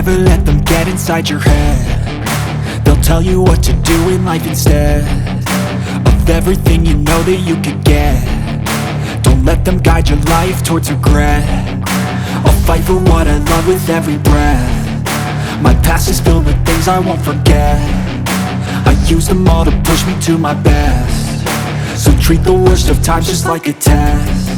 never let them get inside your head. They'll tell you what to do in life instead of everything you know that you could get. Don't let them guide your life towards regret. I'll fight for what I love with every breath. My past is filled with things I won't forget. I use them all to push me to my best. So treat the worst of times just like a test.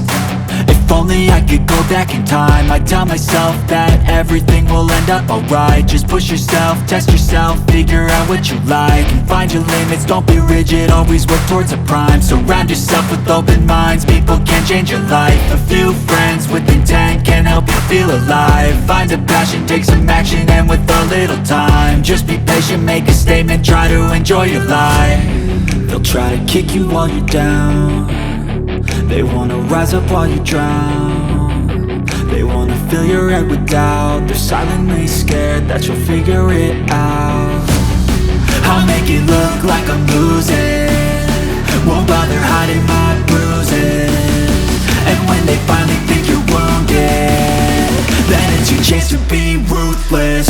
If only I could go back in time, I'd tell myself that everything will end up alright. Just push yourself, test yourself, figure out what you like, and find your limits, don't be rigid, always work towards a prime. Surround yourself with open minds, people can change your life. A few friends with intent can help you feel alive. Find a passion, take some action, and with a little time, just be patient, make a statement, try to enjoy your life. They'll try to kick you while you're down. They wanna rise up while you drown. They wanna fill your head with doubt. They're silently scared that you'll figure it out. I'll make it look like I'm losing, won't bother hiding my bruises. And when they finally think you're wounded, then it's your chance to be ruthless.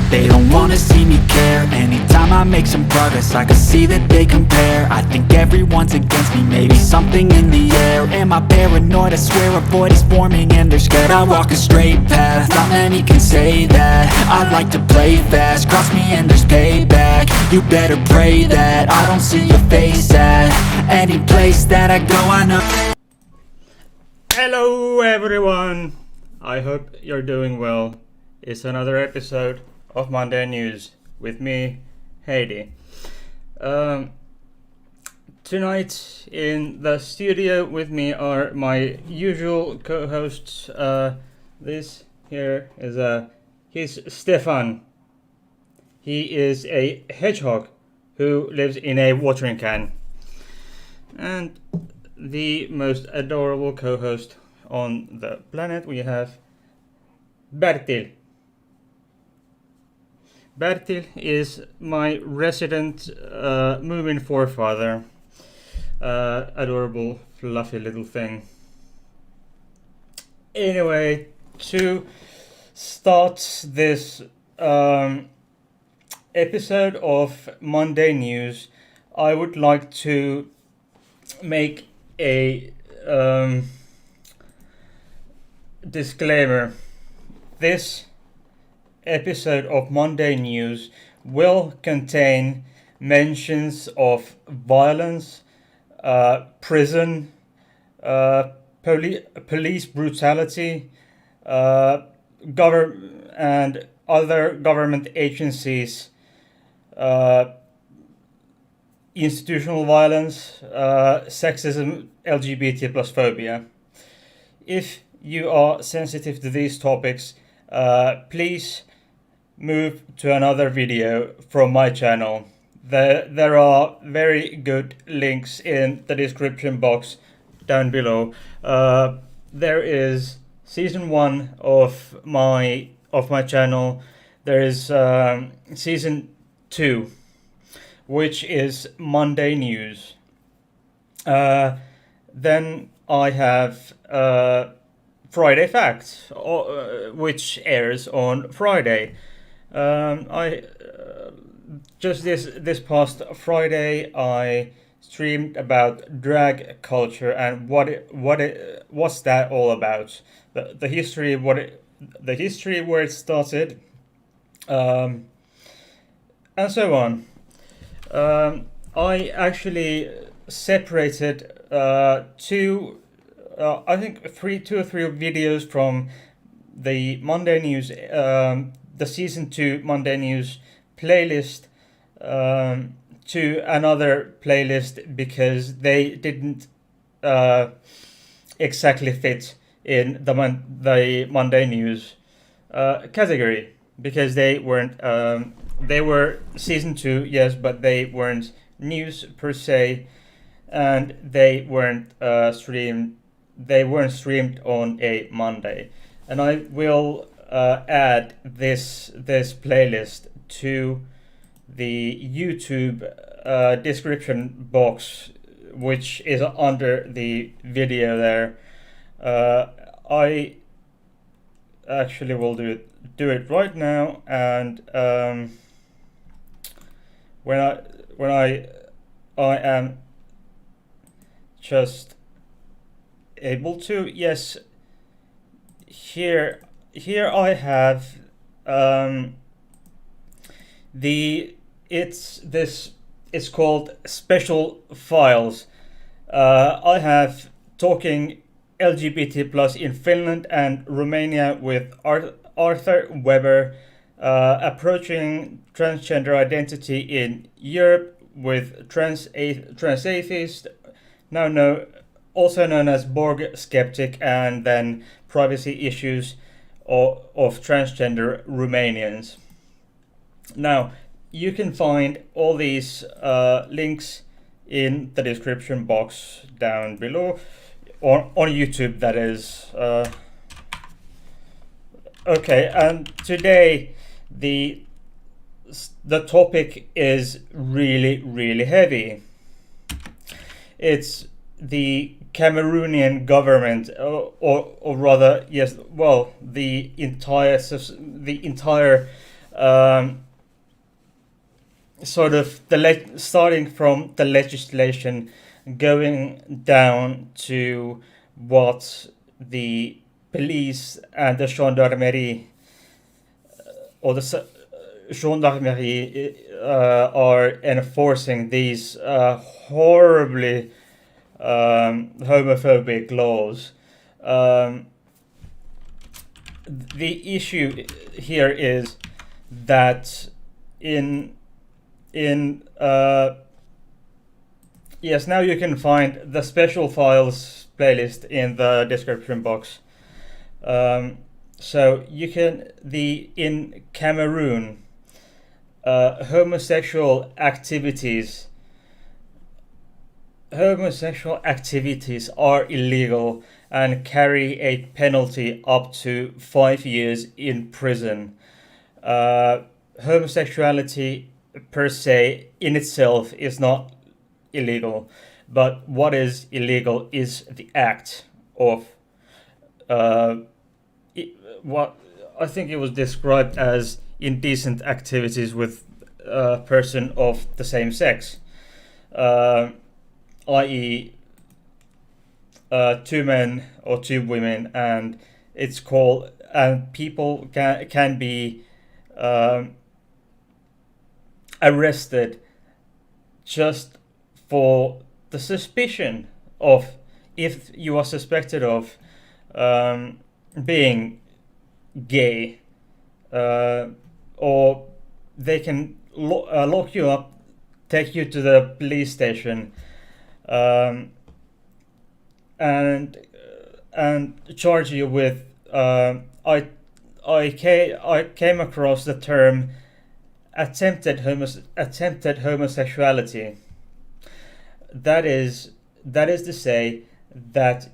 They don't wanna see me care. Anytime I make some progress, I can see that they compare. I think everyone's against me, maybe something in the air. Am I paranoid? I swear a void is forming and they're scared I walk a straight path. Not many can say that. I like to play fast, cross me and there's payback. You better pray that I don't see your face at any place that I go. I know. Hello everyone, I hope you're doing well. It's another episode of Monday News with me, Heidi. Tonight in the studio with me are my usual co-hosts. This here is he's Stefan. He is a hedgehog who lives in a watering can. And the most adorable co-host on the planet, we have Bertil. Bertil is my resident moving forefather. Adorable, fluffy little thing. Anyway, to start this episode of Monday News, I would like to make a disclaimer. This episode of Monday News will contain mentions of violence, prison, police brutality, and other government agencies, institutional violence, sexism, LGBT plus phobia. If you are sensitive to these topics, please move to another video from my channel. There are very good links in the description box down below. There is season 1 of my channel. There is season 2, which is Monday News. Then I have Friday Facts, which airs on Friday. I just this past Friday I streamed about drag culture and what's that all about, the history, the history where it started, and so on. I actually separated two or three videos from the Monday News, the season 2 Monday News playlist, to another playlist because they didn't exactly fit in the Monday News category, because they weren't they were season 2, yes, but they weren't news per se, and they weren't streamed. They weren't streamed on a Monday, and I will add this playlist to the YouTube description box, which is under the video there. I actually will do it right now, and when I am just able to, yes, here I have it's called special files. I have talking LGBT plus in Finland and Romania with Arthur Weber, approaching transgender identity in Europe with trans atheist, also known as Borg skeptic, and then privacy issues of transgender Romanians. Now, you can find all these links in the description box down below, on YouTube, that is. Okay, and today the topic is really heavy. It's the Cameroonian government, or rather, yes, well, the entire sort of starting from the legislation, going down to what the police and the gendarmerie are enforcing these horribly homophobic laws. The issue here is that yes, now you can find the special files playlist in the description box. So you can in Cameroon, homosexual activities are illegal and carry a penalty up to 5 years in prison. Homosexuality per se in itself is not illegal, but what is illegal is the act of what I think it was described as indecent activities with a person of the same sex, i.e. 2 men or 2 women, and it's called, and people can be arrested just for the suspicion of, if you are suspected of being gay, or they can lock you up, take you to the police station, and charge you with I came across the term attempted homosexuality. That is to say that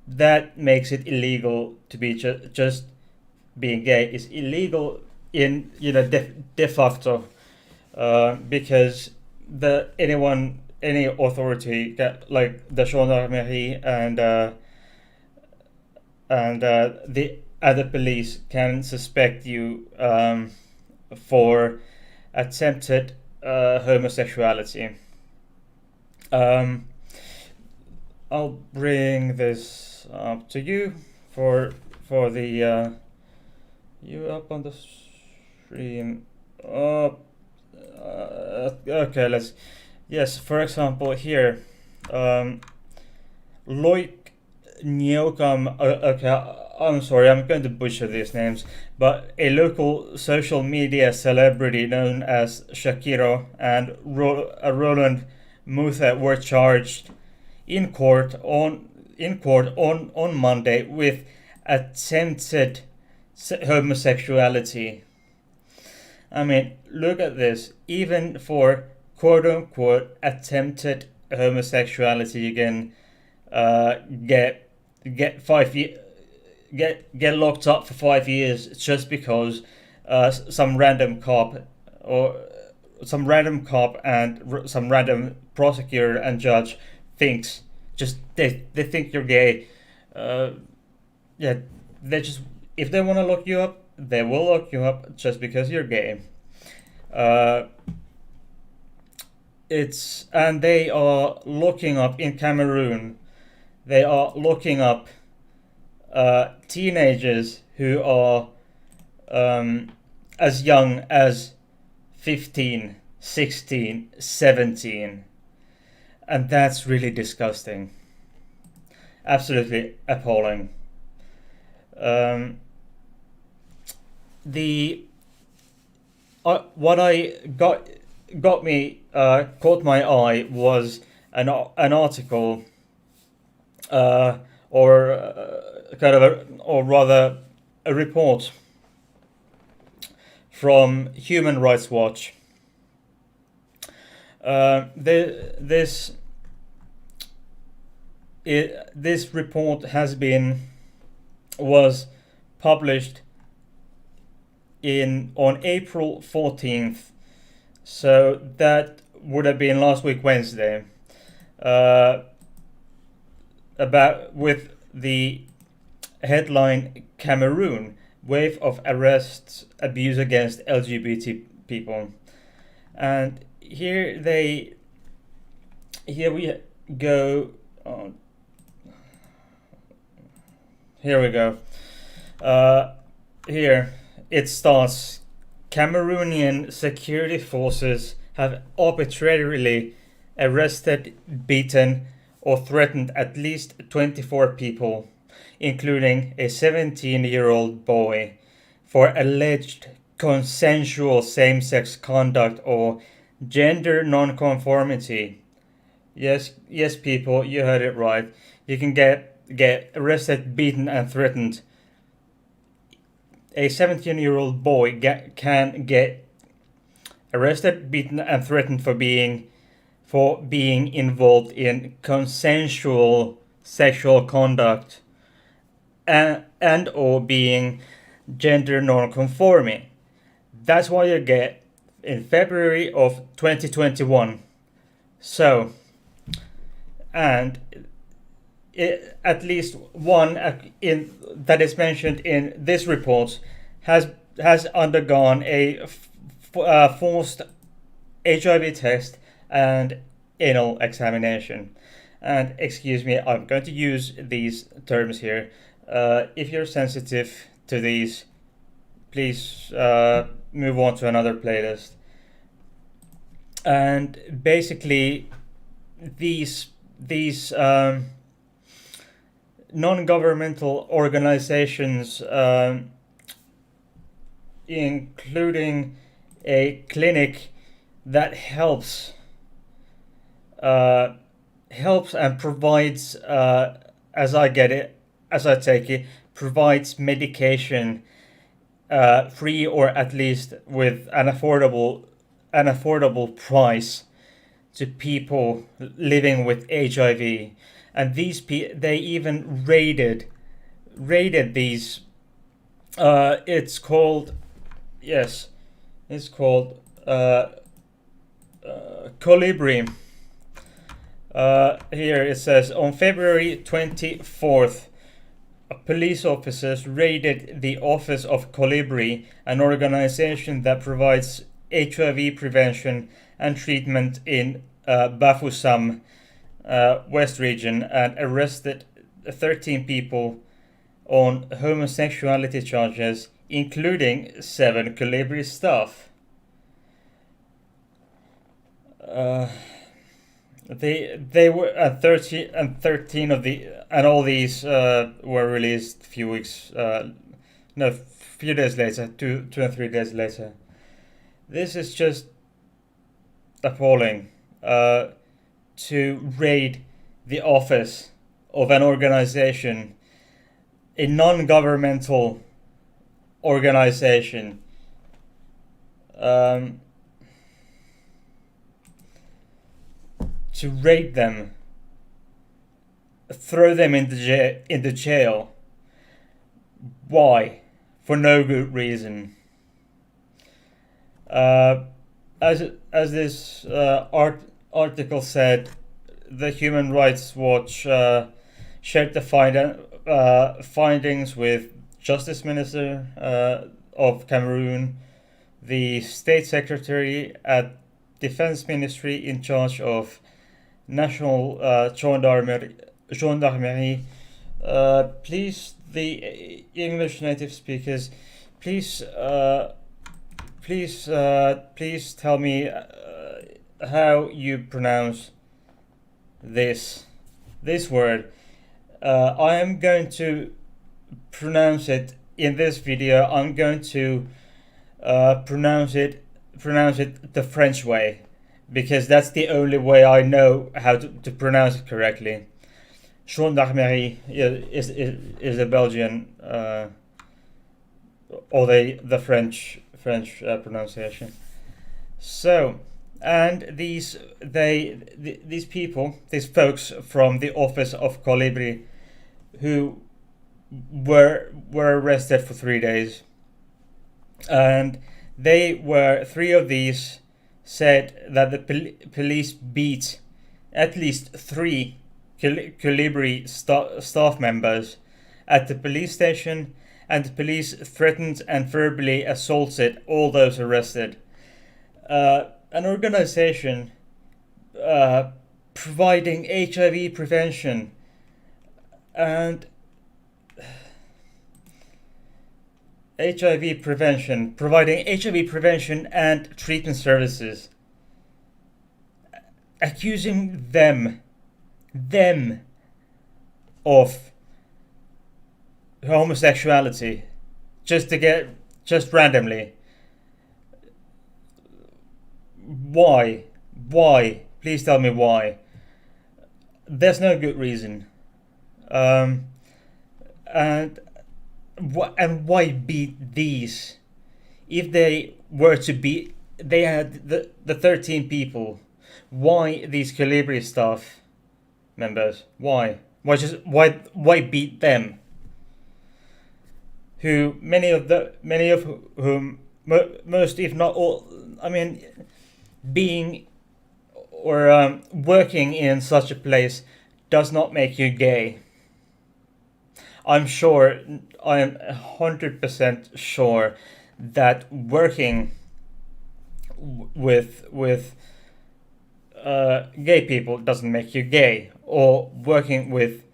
that makes it illegal to be just being gay. Is illegal in de facto, because any authority like the gendarmerie and the other police can suspect you for attempted homosexuality. I'll bring this up to you for the you up on the stream. Okay, yes, for example here, Loik Nyokam, okay, I'm sorry, I'm going to butcher these names, but a local social media celebrity known as Shakiro and Roland Mutha were charged in court on Monday with attempted homosexuality. I mean, look at this. Even for quote unquote attempted homosexuality, you can get 5 years, get locked up for 5 years just because some random cop or some random prosecutor and judge thinks just they think you're gay. Yeah, they just, if they want to lock you up, they will lock you up just because you're gay. And they are locking up in Cameroon. They are locking up teenagers who are as young as 15, 16, 17. And that's really disgusting. Absolutely appalling. What I caught my eye was an article, or rather a report from Human Rights Watch. This report was published on April 14th, so that would have been last week Wednesday. With the headline "Cameroon: Wave of Arrests, Abuse Against LGBT People," and here we go. Here we go. Here it starts. Cameroonian security forces have arbitrarily arrested, beaten, or threatened at least 24 people, including a 17-year-old boy, for alleged consensual same-sex conduct or gender non-conformity. Yes, people, you heard it right. You can get arrested, beaten, and threatened. A 17-year-old boy can get arrested, beaten, and threatened for being involved in consensual sexual conduct and or being gender non-conforming. That's what you get in February of 2021. So, and at least one that is mentioned in this report has undergone a forced HIV test and anal examination. And excuse me, I'm going to use these terms here. If you're sensitive to these, please move on to another playlist. And basically, these non-governmental organizations, including a clinic that helps and provides, as I take it, provides medication free, or at least with an affordable price to people living with HIV. And they even raided these. It's called Colibri. Here it says, on February 24th, police officers raided the office of Colibri, an organization that provides HIV prevention and treatment in Bafoussam, West region, and arrested 13 people on homosexuality charges, including 7 Colibri staff. They were 13 of the, and all these were released a few days later, 2 and 3 days later. This is just appalling. To raid the office of an organization, a non-governmental organization to rape them, throw them into jail. Why? For no good reason. As this article said, the Human Rights Watch shared the findings with Justice Minister of Cameroon, the State Secretary at Defense Ministry in charge of National Gendarmerie. Please, the English native speakers, please tell me how you pronounce this word. I am going to pronounce it in this video. I'm going to pronounce it the French way, because that's the only way I know how to pronounce it correctly. Gendarmerie is the Belgian or the French pronunciation. So, and these people, these folks from the office of Colibri, who were arrested for 3 days, and three of these said that the police beat at least 3 Colibri staff members at the police station, and the police threatened and verbally assaulted all those arrested. An organization providing HIV prevention and providing HIV prevention and treatment services, accusing them of homosexuality just randomly. Why? Please tell me why. There's no good reason. And why beat these? If they were to beat, they had the 13 people. Why these Colibri staff members? Why beat them? Who many of whom most, if not all, I mean, being or working in such a place does not make you gay. I am 100% sure that working with gay people doesn't make you gay, or working with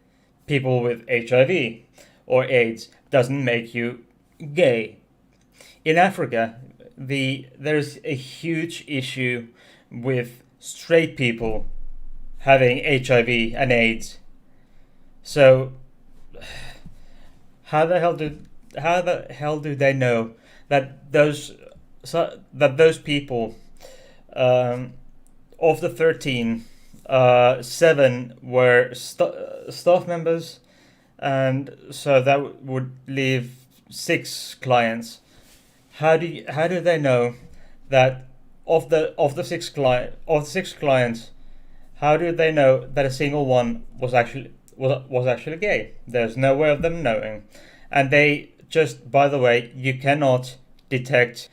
people with HIV or AIDS doesn't make you gay. In Africa, there's a huge issue with straight people having HIV and AIDS. So how the hell do they know that those people, of the 13, 7 were staff members, and so that would leave 6 clients. How do they know that of the 6 clients, how do they know that a single one was actually gay? There's no way of them knowing. And they just, by the way, you cannot detect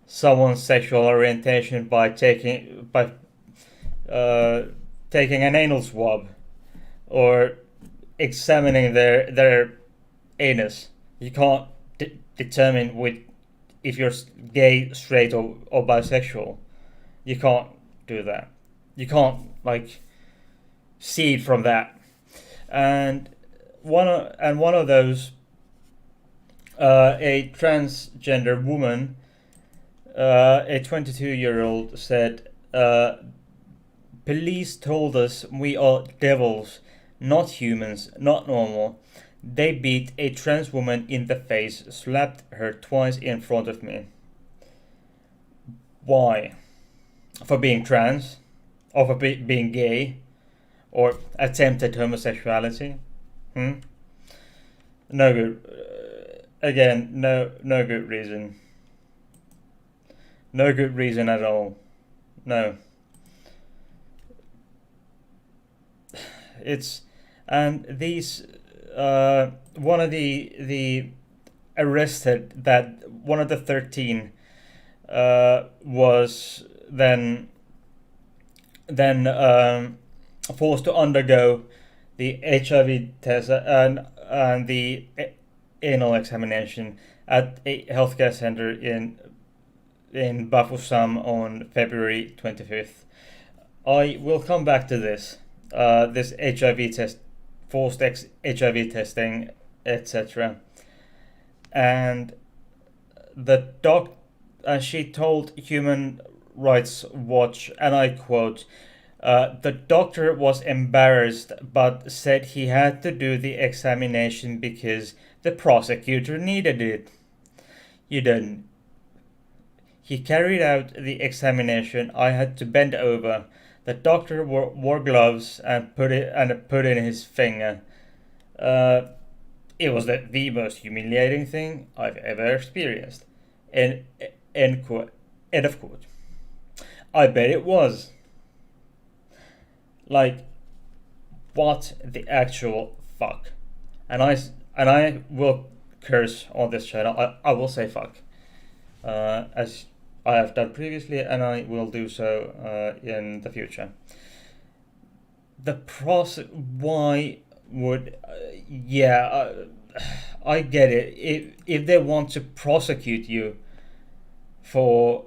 someone's sexual orientation by taking an anal swab or examining their anus. You can't determine if you're gay, straight, or bisexual. You can't do that. You can't see it from that. And one of those, a transgender woman, a 22-year-old, said, "Police told us we are devils, not humans, not normal. They beat a trans woman in the face, slapped her twice in front of me." Why? For being trans? Or for being gay? Or attempted homosexuality? No good. again, no good reason. No good reason at all. No. It's and these one of the arrested, that one of the 13 was then forced to undergo the HIV test and the anal examination at a healthcare center in Bafoussam on February 25th. I will come back to this. This HIV test, forced HIV testing, etc. And the doc, she told Human Rights Watch, and I quote, the doctor was embarrassed but said he had to do the examination because the prosecutor needed it. You didn't. He carried out the examination. I had to bend over. The doctor wore gloves and put in his finger. It was the most humiliating thing I've ever experienced. End quote. End of quote. I bet it was. Like, what the actual fuck? And I will curse on this channel. I will say fuck, as I have done previously, and I will do so in the future. The process. Why would? I get it. If they want to prosecute you for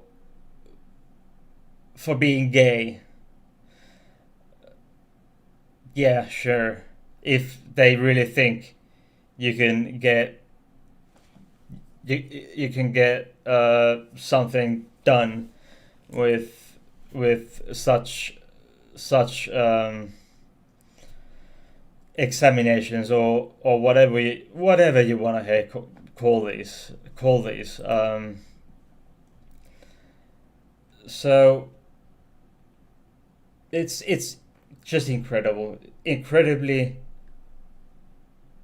being gay, yeah, sure. If they really think you can get something done with such examinations or whatever you want to call these. So it's just incredibly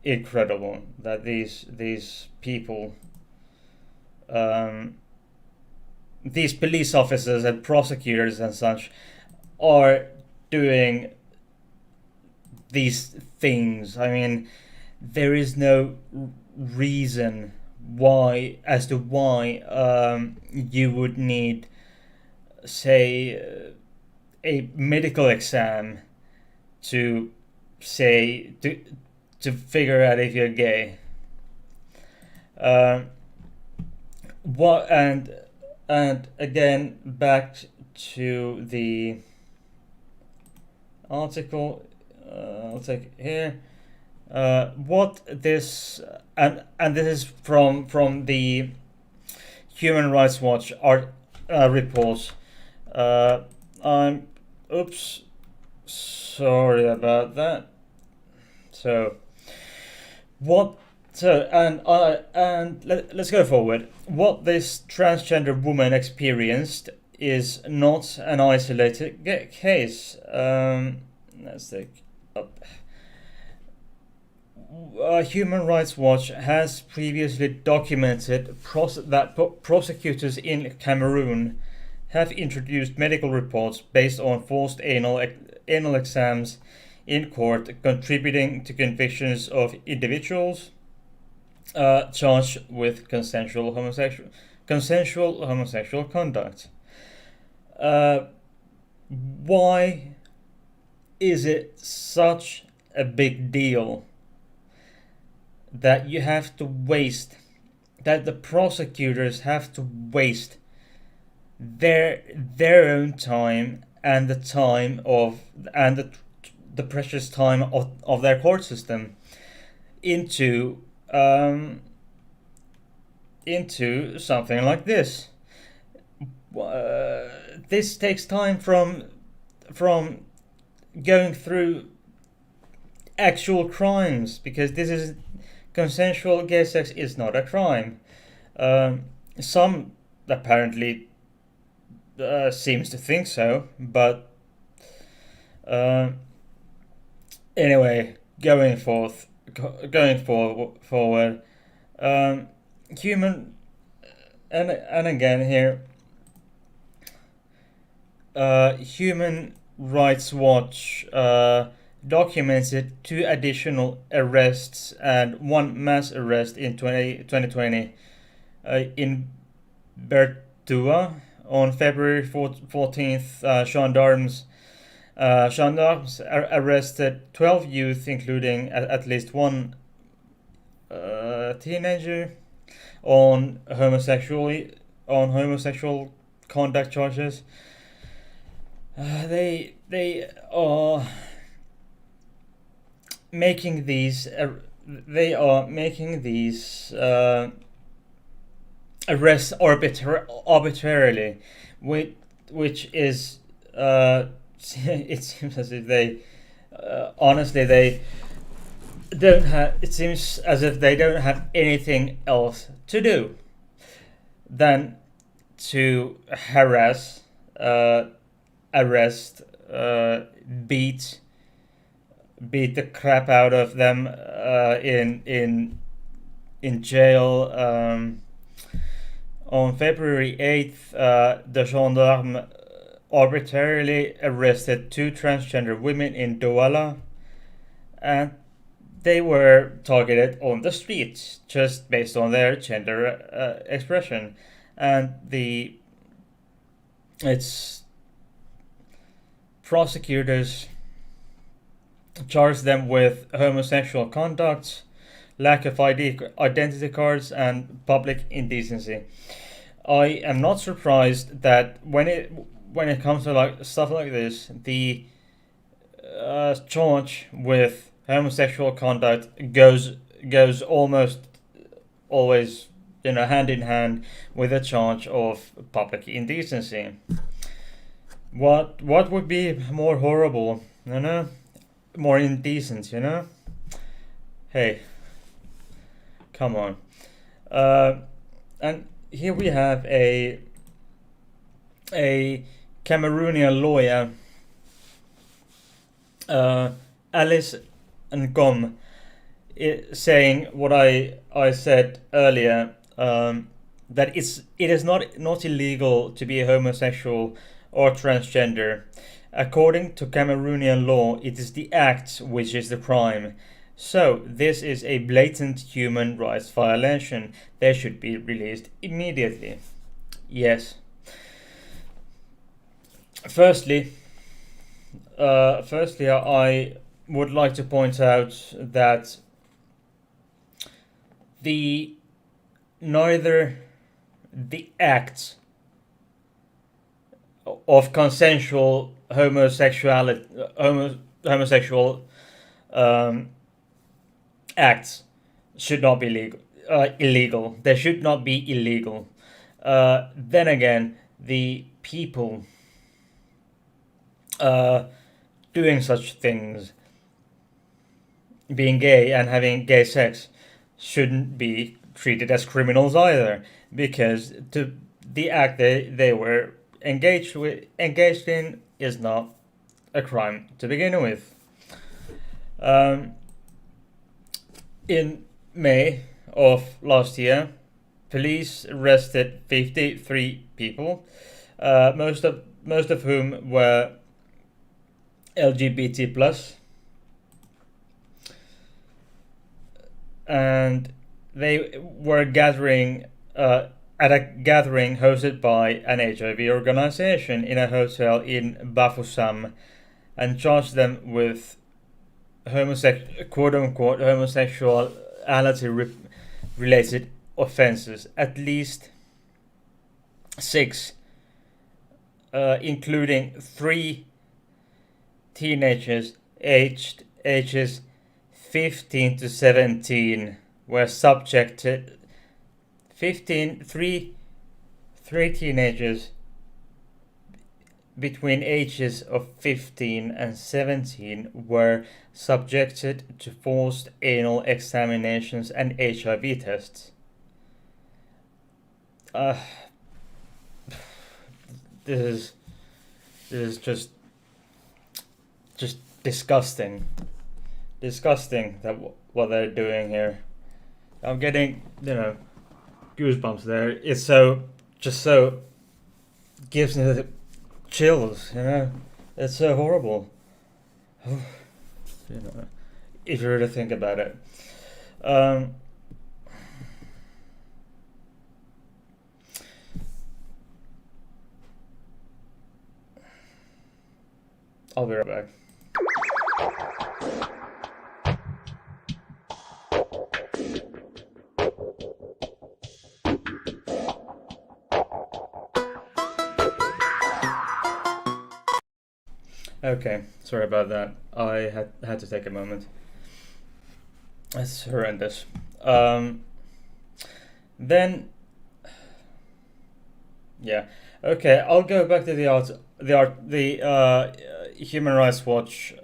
incredible that these people, these police officers and prosecutors and such, are doing these things. I mean, there is no reason why you would need, say, a medical exam to figure out if you're gay. What and again, back to the article. I'll take here. What this and this is from the Human Rights Watch report. Oops, sorry about that. So let's go forward. What this transgender woman experienced is not an isolated case. Let's take up. Human Rights Watch has previously documented that prosecutors in Cameroon have introduced medical reports based on forced anal exams in court, contributing to convictions of individuals charged with consensual homosexual conduct. Why is it such a big deal that the prosecutors have to waste their own time and the precious time of their court system into something like this? This takes time from going through actual crimes, because this is consensual gay sex is not a crime. Some apparently seems to think so, but anyway, going forward, human and again here, Human Rights Watch documented 2 additional arrests and 1 mass arrest in 2020 in Bertua. On February 14th, gendarmes arrested 12 youth, including at least one teenager, on homosexual conduct charges. They are making these arrests arbitrarily, which is it seems as if they honestly they don't have. It seems as if they don't have anything else to do than to harass, arrest, beat the crap out of them in jail. On February 8th, the gendarme arbitrarily arrested 2 transgender women in Douala, and they were targeted on the streets just based on their gender expression, and its prosecutors charged them with homosexual conduct, lack of identity cards, and public indecency. I am not surprised that when it comes to like stuff like this, the charge with homosexual conduct goes almost always, hand in hand with a charge of public indecency. What would be more horrible, more indecent, Hey, come on. And here we have a Cameroonian lawyer, Alice Ngom, saying what I said earlier, that it is not illegal to be a homosexual or transgender. According to Cameroonian law, it is the act which is the crime. So this is a blatant human rights violation. They should be released immediately. Yes. Firstly, I would like to point out that neither the act of consensual homosexual acts should not be illegal. They should not be illegal. Then again, the people doing such things, being gay and having gay sex, shouldn't be treated as criminals either, because the act they were engaged in is not a crime to begin with. In May of last year, police arrested 53 people, most of whom were LGBT plus, and they were gathering at a gathering hosted by an HIV organization in a hotel in Bafoussam, and charged them with quote-unquote homosexuality related offenses, at least 6, including 3 teenagers aged ages 15 to 17 were subjected. 3 teenagers between ages of 15 and 17 were subjected to forced anal examinations and HIV tests. This is just disgusting that what they're doing here. I'm getting goosebumps there. It's so just so gives me the chills. It's so horrible. If you really think about it. I'll be right back. Okay, sorry about that. I had to take a moment. It's horrendous. Then, yeah. Okay, I'll go back to the Human Rights Watch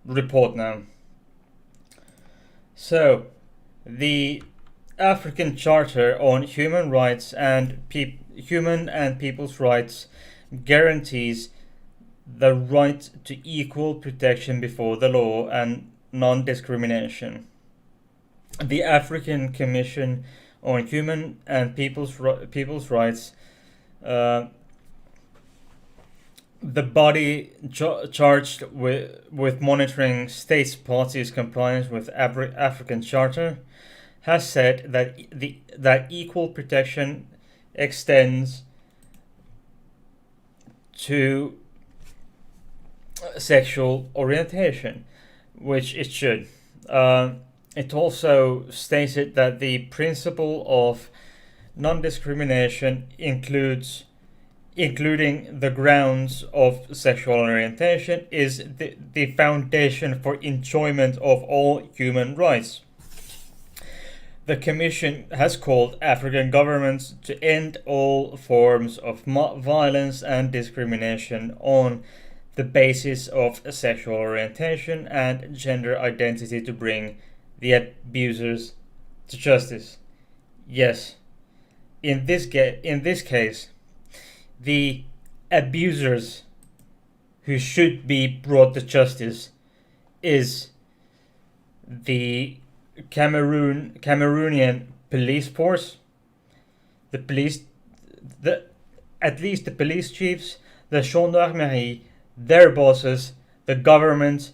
report now. So, the African Charter on Human Rights and Human and People's Rights guarantees the right to equal protection before the law and non-discrimination. The African Commission on Human and People's Rights, the body charged with monitoring states' parties' compliance with African Charter, has said that equal protection extends to sexual orientation, which it should. It also stated that the principle of non-discrimination including the grounds of sexual orientation, is the foundation for enjoyment of all human rights. The Commission has called African governments to end all forms of violence and discrimination on the basis of sexual orientation and gender identity to bring the abusers to justice. Yes, in this case, the abusers who should be brought to justice is the Cameroonian police force, at least the police chiefs, the gendarmerie, their bosses, the government,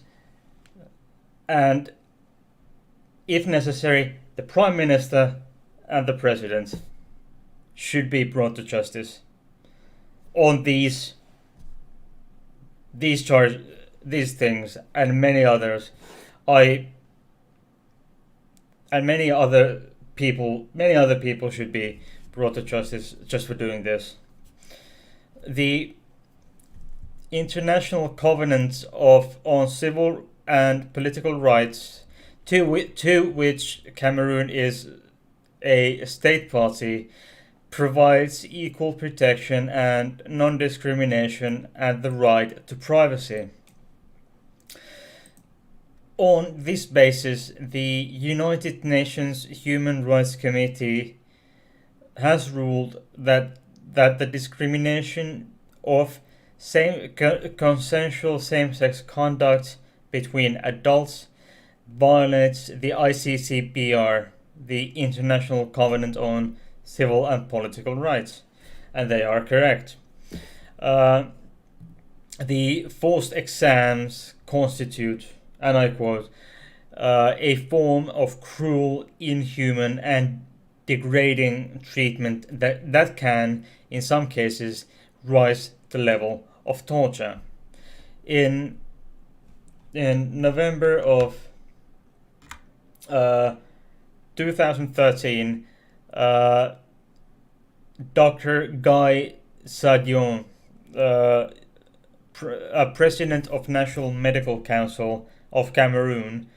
and, if necessary, the Prime Minister and the President should be brought to justice on these things and many others. Many other people should be brought to justice just for doing this. The International Covenant on Civil and Political Rights, to which Cameroon is a state party, provides equal protection and non-discrimination and the right to privacy. On this basis, the United Nations Human Rights Committee has ruled that the discrimination of consensual same-sex conduct between adults violates the ICCPR, the International Covenant on Civil and Political Rights, and they are correct. The forced exams constitute, and I quote, a form of cruel, inhuman, and degrading treatment that can, in some cases, rise to the level of torture. In November of 2013, Dr. Guy Sadion, President of National Medical Council of Cameroon,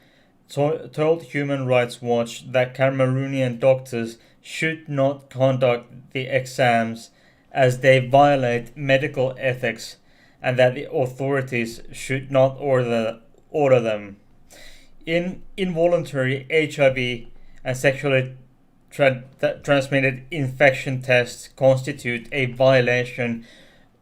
told Human Rights Watch that Cameroonian doctors should not conduct the exams as they violate medical ethics, and that the authorities should not order them. Involuntary HIV and sexually transmitted infection tests constitute a violation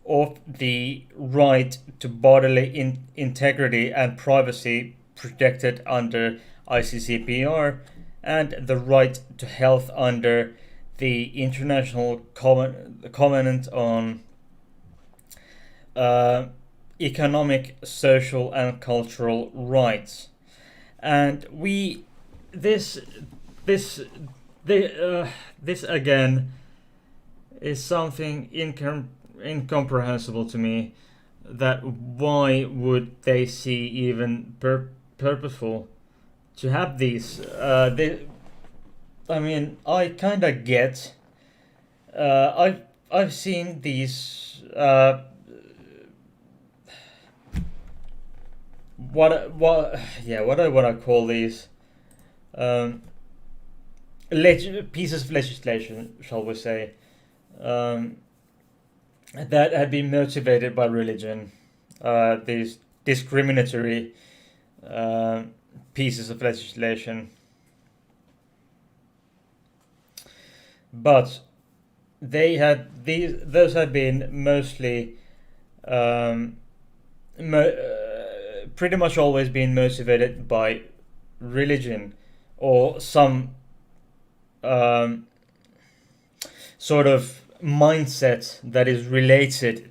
of the right to bodily integrity and privacy protected under ICCPR and the right to health under the International Covenant on Economic, Social, and Cultural Rights. And this again is something incomprehensible to me. That why would they see even purposeful to have these? I mean, I kind of get. I've seen these. What I want to call these pieces of legislation, shall we say, that had been motivated by religion. These discriminatory pieces of legislation, but those had been mostly pretty much always been motivated by religion or some sort of mindset that is related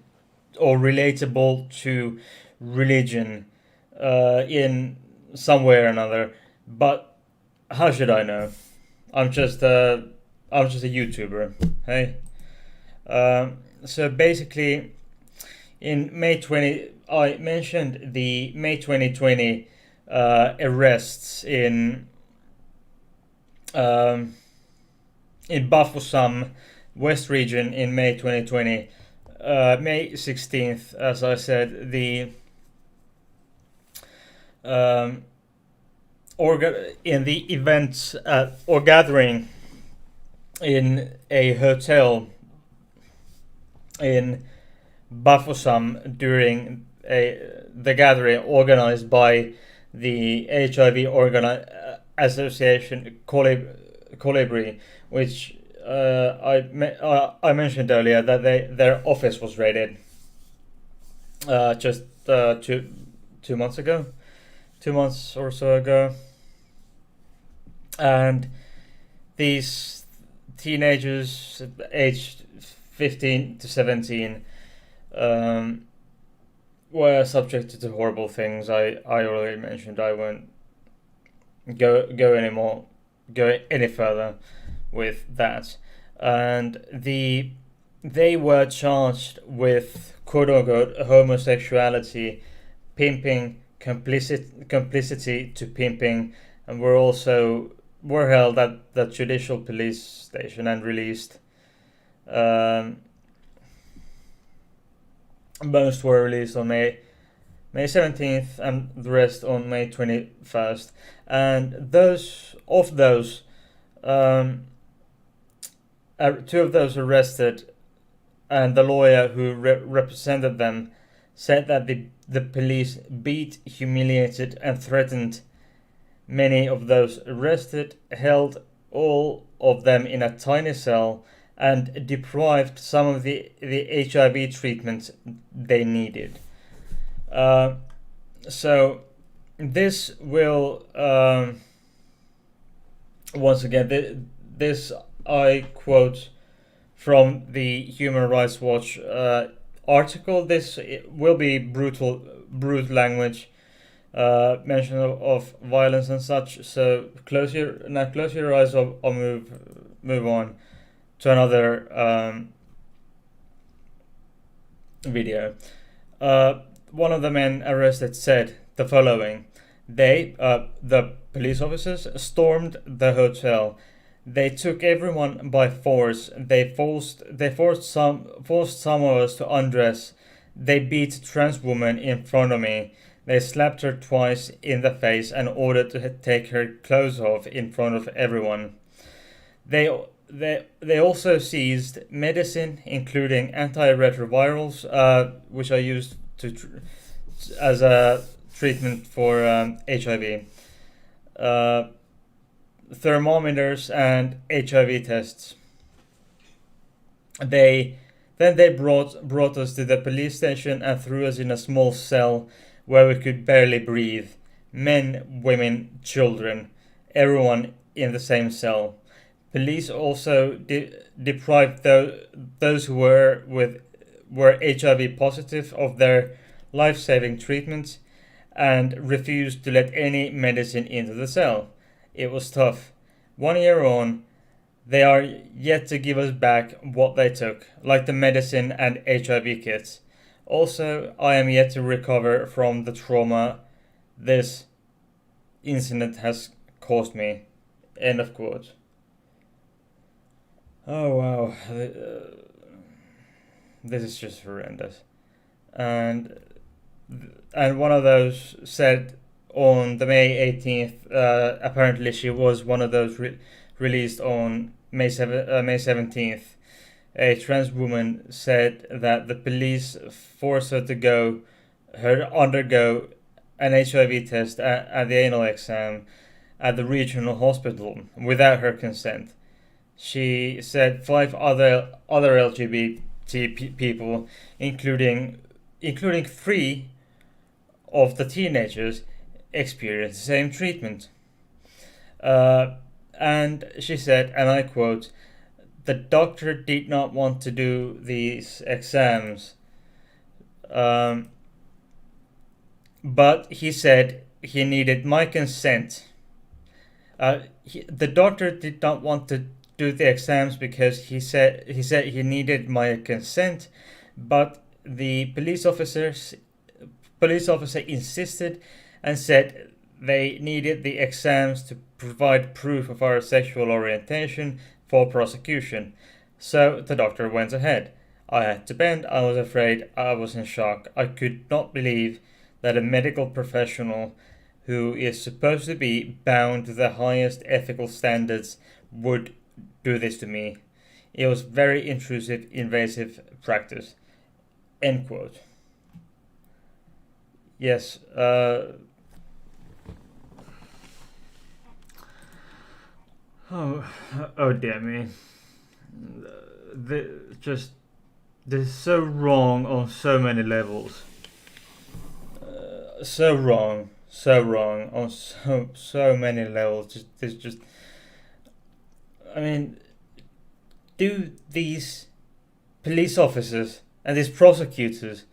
or relatable to religion in some way or another. But how should I know? I'm just a YouTuber. Hey. So basically, in May 20, I mentioned the May 2020 arrests in Bafoussam West region in May 2020. May 16th, as I said, the in the event or gathering in a hotel in Bafoussam during the gathering organized by the HIV association Colibri, which I mentioned earlier that their office was raided just 2 months ago, 2 months or so ago, and these teenagers aged 15 to 17 were subjected to horrible things. I already mentioned. I won't go any further with that. And they were charged with quote unquote homosexuality, pimping, complicity to pimping, and were held at the judicial police station and released. Most were released on May 17th and the rest on May 21st. And two of those arrested and the lawyer who represented them said that the police beat, humiliated and threatened many of those arrested, held all of them in a tiny cell, and deprived some of the HIV treatment they needed. So this will once again this I quote from the Human Rights Watch article. This will be brutal language, mention of violence and such. So close your eyes or move on to another video. One of the men arrested said the following: the police officers, stormed the hotel. They took everyone by force. They forced some of us to undress. They beat trans woman in front of me. They slapped her twice in the face and ordered to take her clothes off in front of everyone. They also seized medicine, including antiretrovirals, which are used as a treatment for HIV, thermometers and HIV tests. Then they brought us to the police station and threw us in a small cell where we could barely breathe. Men, women, children, everyone in the same cell. Police also deprived those who were HIV positive of their life-saving treatment and refused to let any medicine into the cell. It was tough. 1 year on, they are yet to give us back what they took, like the medicine and HIV kits. Also, I am yet to recover from the trauma this incident has caused me. End of quote. Oh wow, this is just horrendous. And one of those said on the May 18th. Apparently, she was one of those released on May 17th. A trans woman said that the police forced her to undergo an HIV test at the anal exam at the regional hospital without her consent. She said 5 other LGBT people, including 3 of the teenagers, experienced the same treatment. And she said, and I quote, "The doctor did not want to do these exams, but he said he needed my consent. The doctor did not want to do the exams because he said he needed my consent, but the police officer insisted and said they needed the exams to provide proof of our sexual orientation for prosecution. So the doctor went ahead. I had to bend. I was afraid. I was in shock. I could not believe that a medical professional who is supposed to be bound to the highest ethical standards would do this to me. It was very intrusive, invasive practice." End quote. Yes. Oh dear me. This is so wrong on so many levels. So wrong on so many levels. I mean, do these police officers and these prosecutors,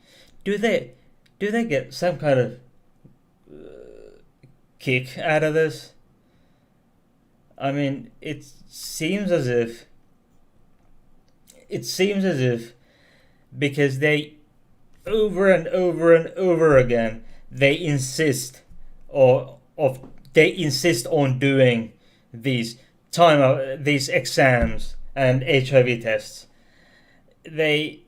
do they get some kind of kick out of this? I mean, it seems as if because they over and over again they insist on doing these exams and HIV tests. They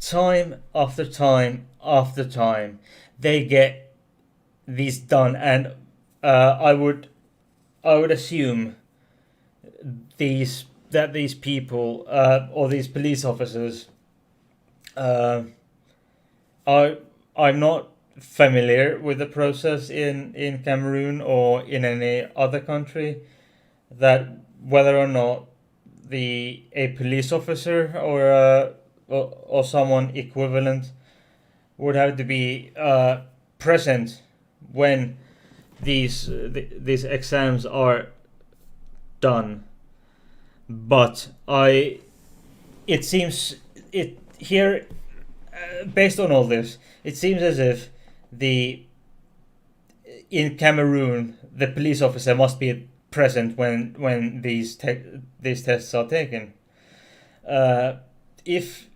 time after time after time they get these done, and I would assume these people or these police officers I'm not familiar with the process in Cameroon or in any other country, that whether or not a police officer or someone equivalent would have to be present when these exams are done. But it seems here, based on all this, it seems as if in Cameroon the police officer must be present when these tests are taken. If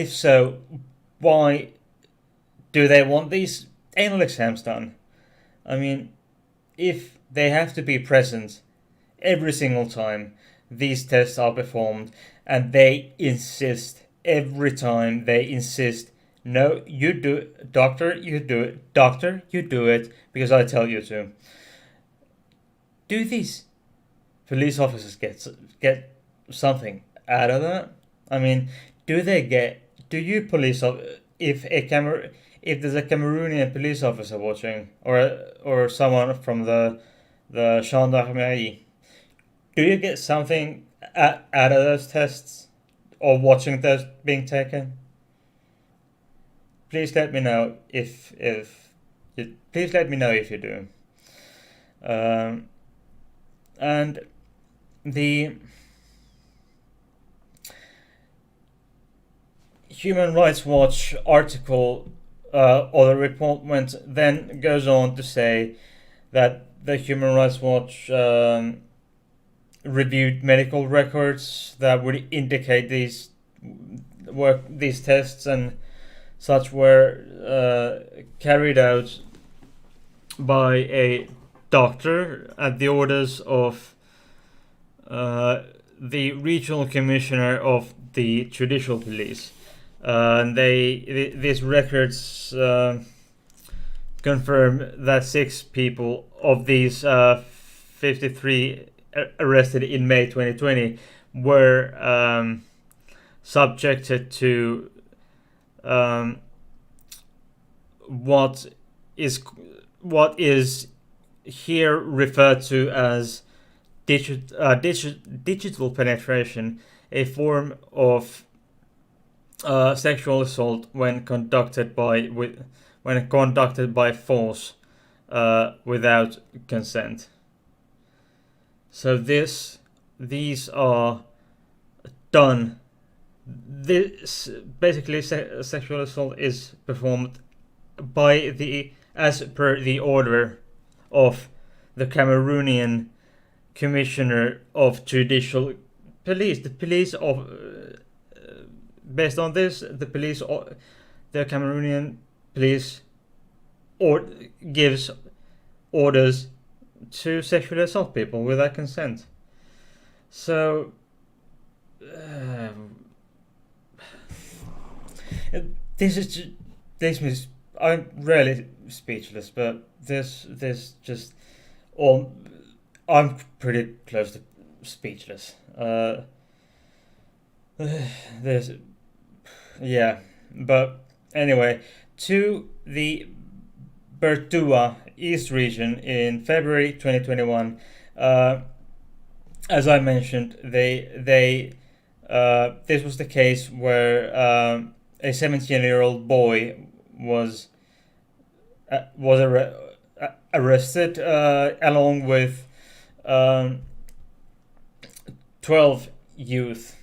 so, why do they want these anal exams done? I mean, if they have to be present every single time these tests are performed, and they insist every time, no, you do it, doctor, you do it, doctor, you do it, because I tell you to. Do these police officers get something out of that? I mean, do you police if there's a Cameroonian police officer watching, or someone from the gendarmerie, do you get something out of those tests or watching those being taken? Please let me know if you do. And the Human Rights Watch article or the report then goes on to say that the Human Rights Watch reviewed medical records that would indicate these tests and such were carried out by a doctor at the orders of the regional commissioner of the judicial police. And these records confirm that 6 people of these 53 arrested in May 2020 were subjected to what is here referred to as digital penetration, a form of sexual assault when conducted by force without consent. So these are done. This basically sexual assault is performed as per the order of the Cameroonian Commissioner of Judicial Police. The police of based on this, the Cameroonian police gives orders to sexually assault people without consent. So I'm really speechless, but this just I'm pretty close to speechless. But anyway, to the Bertua East region in February 2021. As I mentioned, this was the case where a 17-year-old boy was arrested along with 12 youth.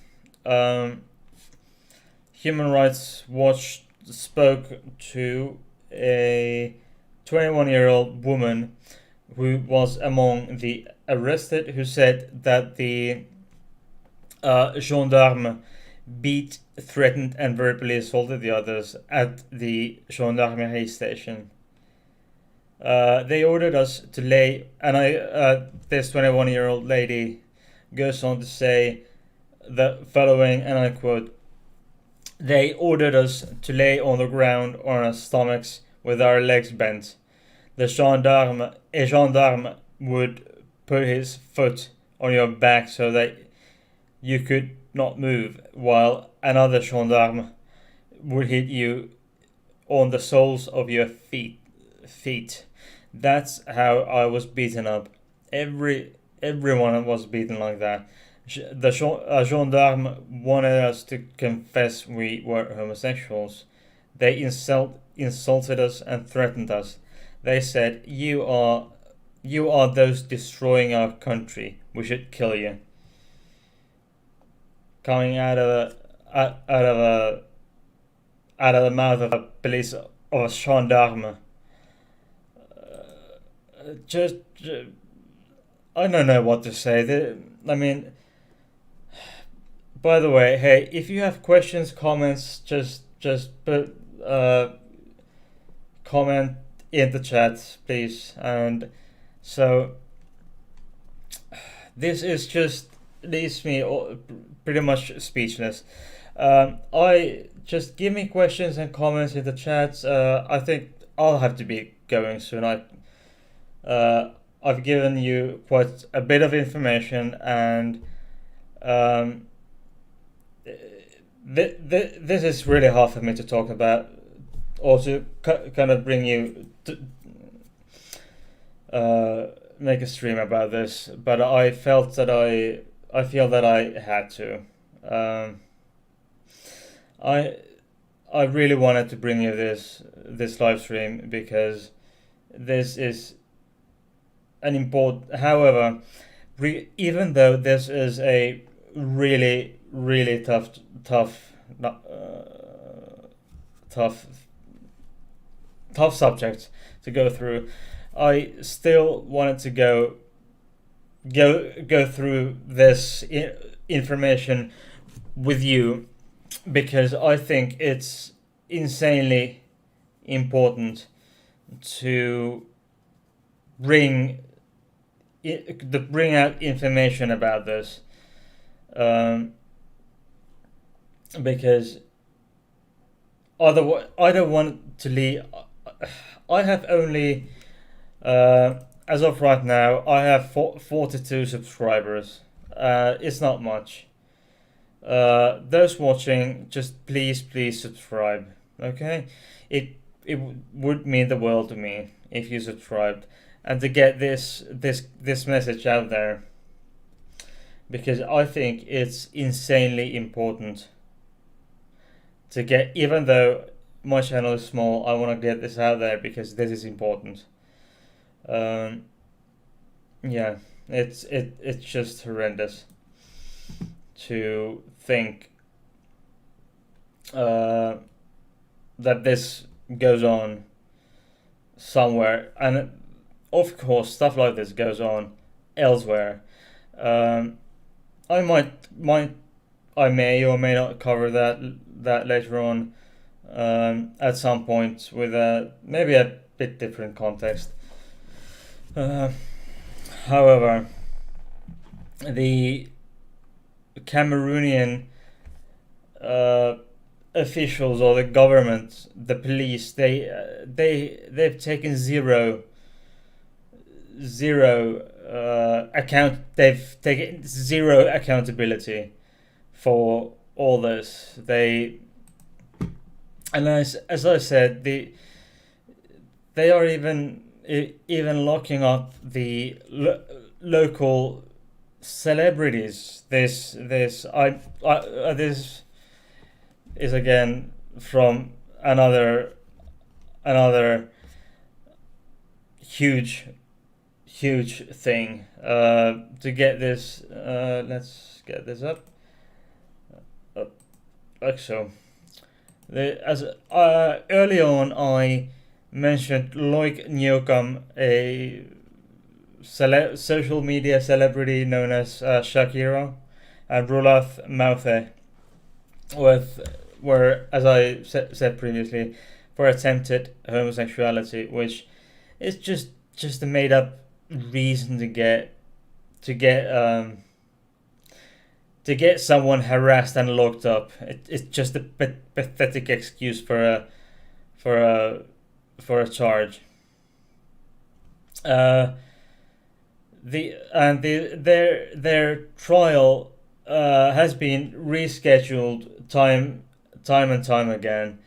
Human Rights Watch spoke to a 21-year-old woman who was among the arrested, who said that the gendarme beat, threatened, and verbally assaulted the others at the gendarmerie station. They ordered us to lay, and this 21-year-old lady goes on to say the following, and I quote: "They ordered us to lay on the ground on our stomachs with our legs bent. A gendarme would put his foot on your back so that you could not move, while another gendarme would hit you on the soles of your feet. That's how I was beaten up. Everyone was beaten like that. The gendarme wanted us to confess we were homosexuals. They insulted us and threatened us. They said, you are those destroying our country. We should kill you." Coming out of the mouth of a police or a gendarme. Just I don't know what to say. I mean, by the way, hey, if you have questions, comments, just put comment in the chat, please. And so this is just leaves me pretty much speechless. I just give me questions and comments in the chat. I think I'll have to be going soon. I've given you quite a bit of information, and this is really hard for me to talk about, or to kind of bring you to make a stream about this. But I feel that I had to. I really wanted to bring you this live stream because this is an important, however, even though this is a really tough, tough, tough subject to go through, I still wanted to go through this information with you because I think it's insanely important to bring bring out information about this, um, because otherwise I don't want to leave. I have only, as of right now, I have 42 subscribers. It's not much. Those watching, just please subscribe. Okay, it would mean the world to me if you subscribed and to get this message out there, because I think it's insanely important to get. Even though my channel is small, I want to get this out there because this is important. Yeah, it's just horrendous to think that this goes on somewhere, and of course stuff like this goes on elsewhere. I I may or may not cover that later on, at some point with maybe a bit different context. However, the Cameroonian officials or the government, the police, they've taken zero they've taken zero accountability for all this. And as I said, they are even locking up the local celebrities. This is again from another huge thing. To get this, let's get this up. Like so. As early on, I mentioned Loic Nyokam, a social media celebrity known as Shakira, and Rulath Mauthe, were, as I said previously, for attempted homosexuality, which is just a made up reason to get someone harassed and locked up. It's just a pathetic excuse for a charge. Their trial has been rescheduled time and time again,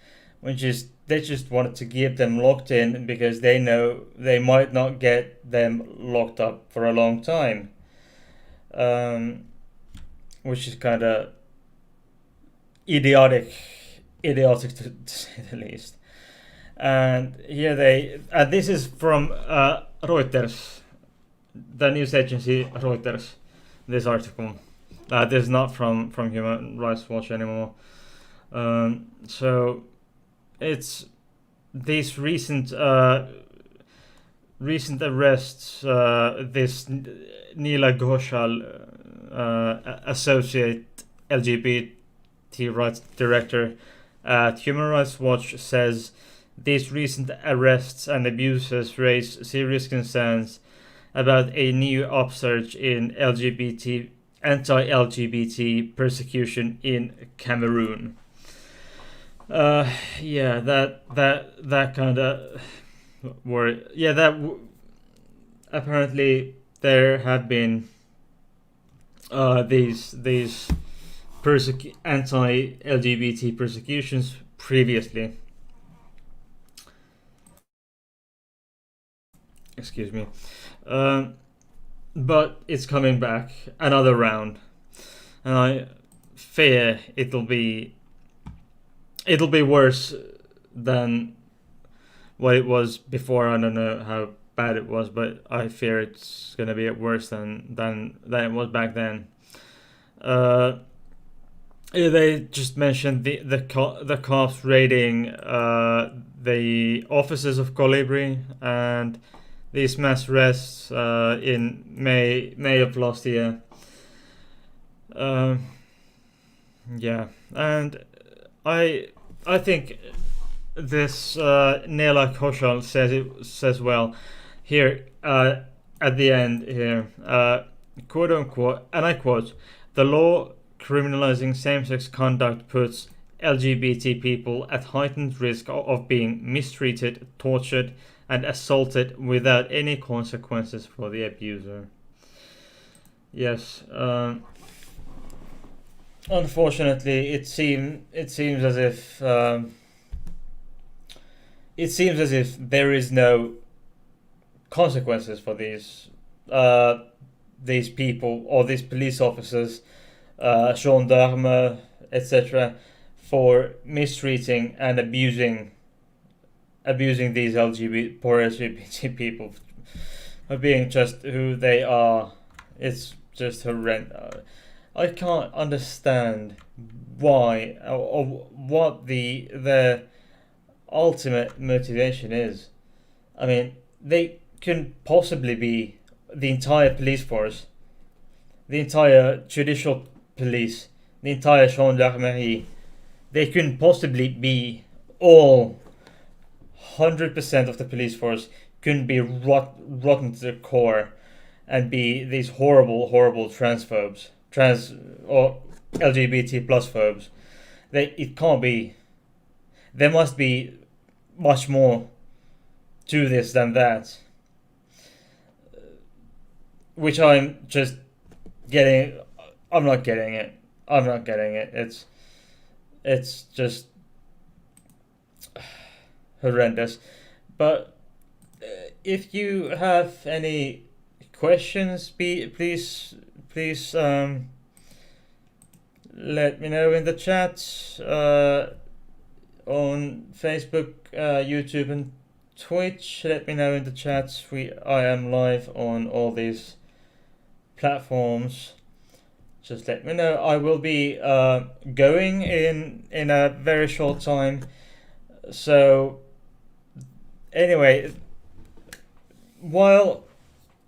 which is they just wanted to keep them locked in because they know they might not get them locked up for a long time, which is kind of idiotic to say the least. And here this is from Reuters, the news agency Reuters, this article. This is not from Human Rights Watch anymore. So it's these recent arrests. This Neela Ghoshal, associate LGBT rights director at Human Rights Watch, says these recent arrests and abuses raise serious concerns about a new upsurge in anti-LGBT persecution in Cameroon. Yeah, that kind of worry. Yeah, apparently there have been these anti-LGBT persecutions previously. Excuse me. But it's coming back another round, and I fear it'll be worse than what it was before. I don't know bad it was, but I fear it's gonna be worse than it was back then. Yeah, they just mentioned the cops raiding the offices of Colibri and these mass arrests in May of last year. Yeah, and I think this Nela Koshal says well here at the end here, quote unquote, and I quote: "The law criminalizing same-sex conduct puts LGBT people at heightened risk of being mistreated, tortured, and assaulted without any consequences for the abuser." Yes. Unfortunately, it seems as if there is no consequences for these people or these police officers, gendarmes, etc., for mistreating and abusing these poor LGBT people, for being just who they are. It's just horrendous. I can't understand why or what the ultimate motivation is. I mean, they couldn't possibly be the entire police force, the entire judicial police, the entire gendarmerie. They couldn't possibly be all 100% of the police force. Couldn't be rotten to the core and be these horrible transphobes, trans or LGBT plus phobes. It can't be. There must be much more to this than that, which I'm just getting. I'm not getting it. It's just horrendous. But if you have any questions, please let me know in the chat on Facebook, YouTube, and Twitch. Let me know in the chat. I am live on all these platforms. Just let me know. I will be going in a very short time. So anyway, while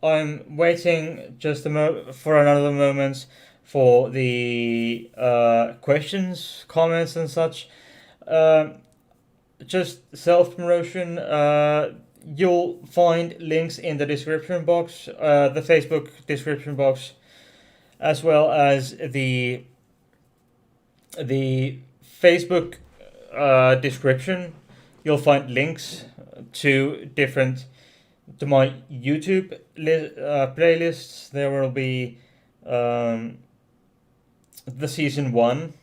I'm waiting just for another moment for the questions, comments, and such, just self-promotion. You'll find links in the description box, the Facebook description box, as well as the Facebook description. You'll find links to my YouTube playlists. There will be the season 1,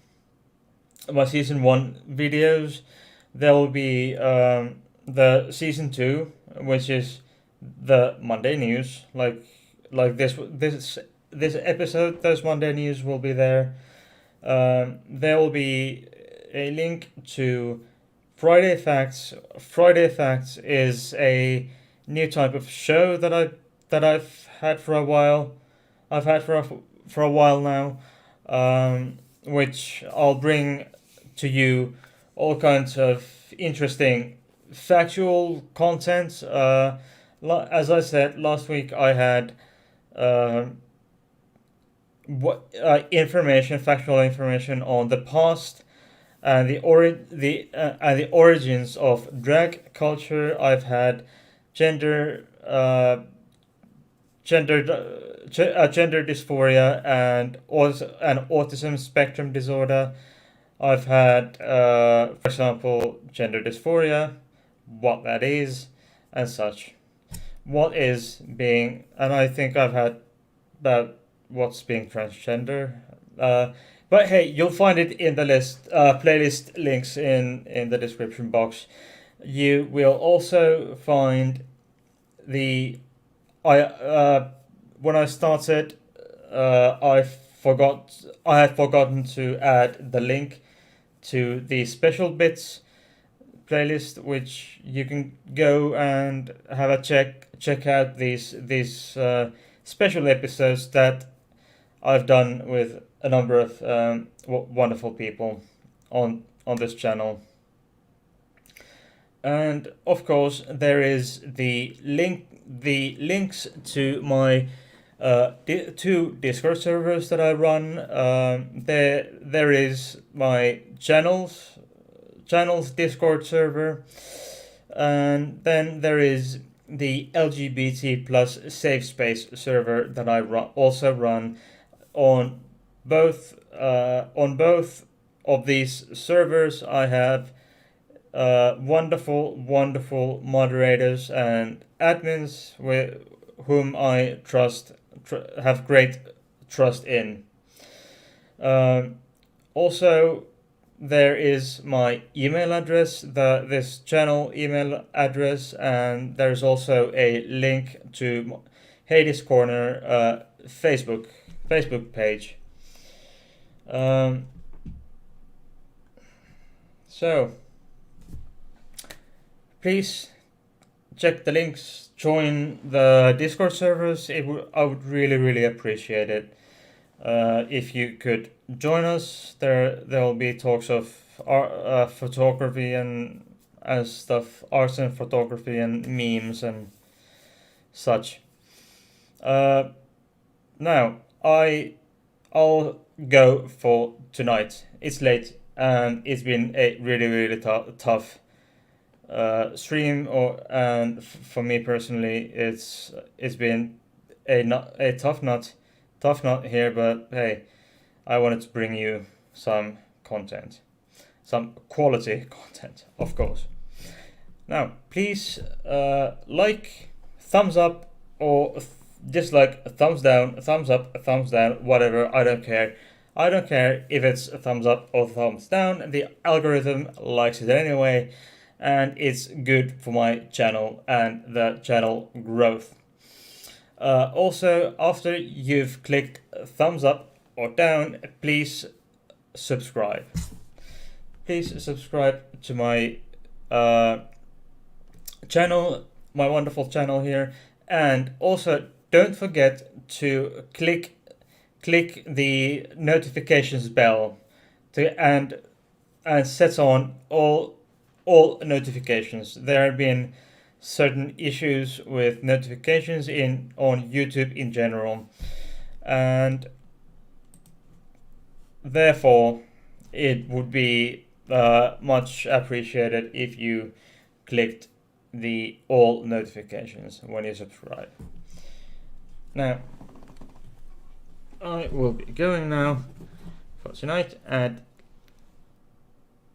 my season 1 videos. There will be the season 2, which is the Monday news, like this episode. Those Monday news will be there. There will be a link to Friday Facts. Friday Facts is a new type of show that I've had for a while. I've had for a while now, which I'll bring to you all kinds of interesting factual content. As I said last week, I had factual information on the past and the origins of drag culture. I've had gender dysphoria and autism spectrum disorder. I've had, for example, gender dysphoria, what that is, and such. What is being, and I think I've had about what's being transgender. But hey, you'll find it in the playlist links in the description box. You will also find when I started, I had forgotten to add the link to the special bits playlist, which you can go and have a check out these special episodes that I've done with a number of wonderful people on this channel. And of course, there is the links to my two Discord servers that I run. There is my channel's Discord server, and then there is the LGBT plus safe space server that I also run on both of these servers. I have wonderful moderators and admins with whom I have great trust in. Also, there is my email address, this channel email address, and there's also a link to Hades Corner Facebook page. So please check the links, join the Discord servers. I would really appreciate it if you could join us. There will be talks of photography and stuff, arts and photography and memes and such. Now I'll go for tonight. It's late and it's been a really tough stream, and for me personally, it's been a tough nut here. But hey, I wanted to bring you some content, some quality content, of course. Now, please like, thumbs up, or dislike, a thumbs down, a thumbs up, a thumbs down, whatever. I don't care. I don't care if it's a thumbs up or thumbs down. The algorithm likes it anyway, and it's good for my channel and the channel growth. Also, after you've clicked thumbs up or down, please subscribe. Please subscribe to my channel, my wonderful channel here, and also don't forget to click the notifications bell and set on all notifications. There have been certain issues with notifications on YouTube in general, and therefore it would be much appreciated if you clicked the all notifications when you subscribe. Now, I will be going now for tonight, and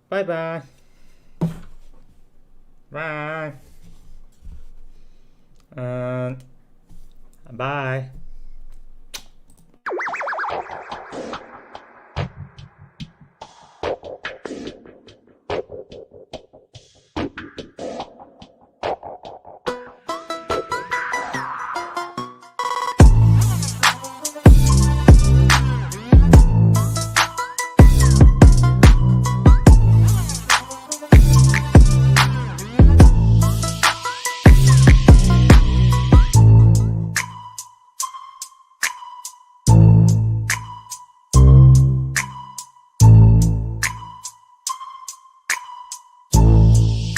bye. And bye.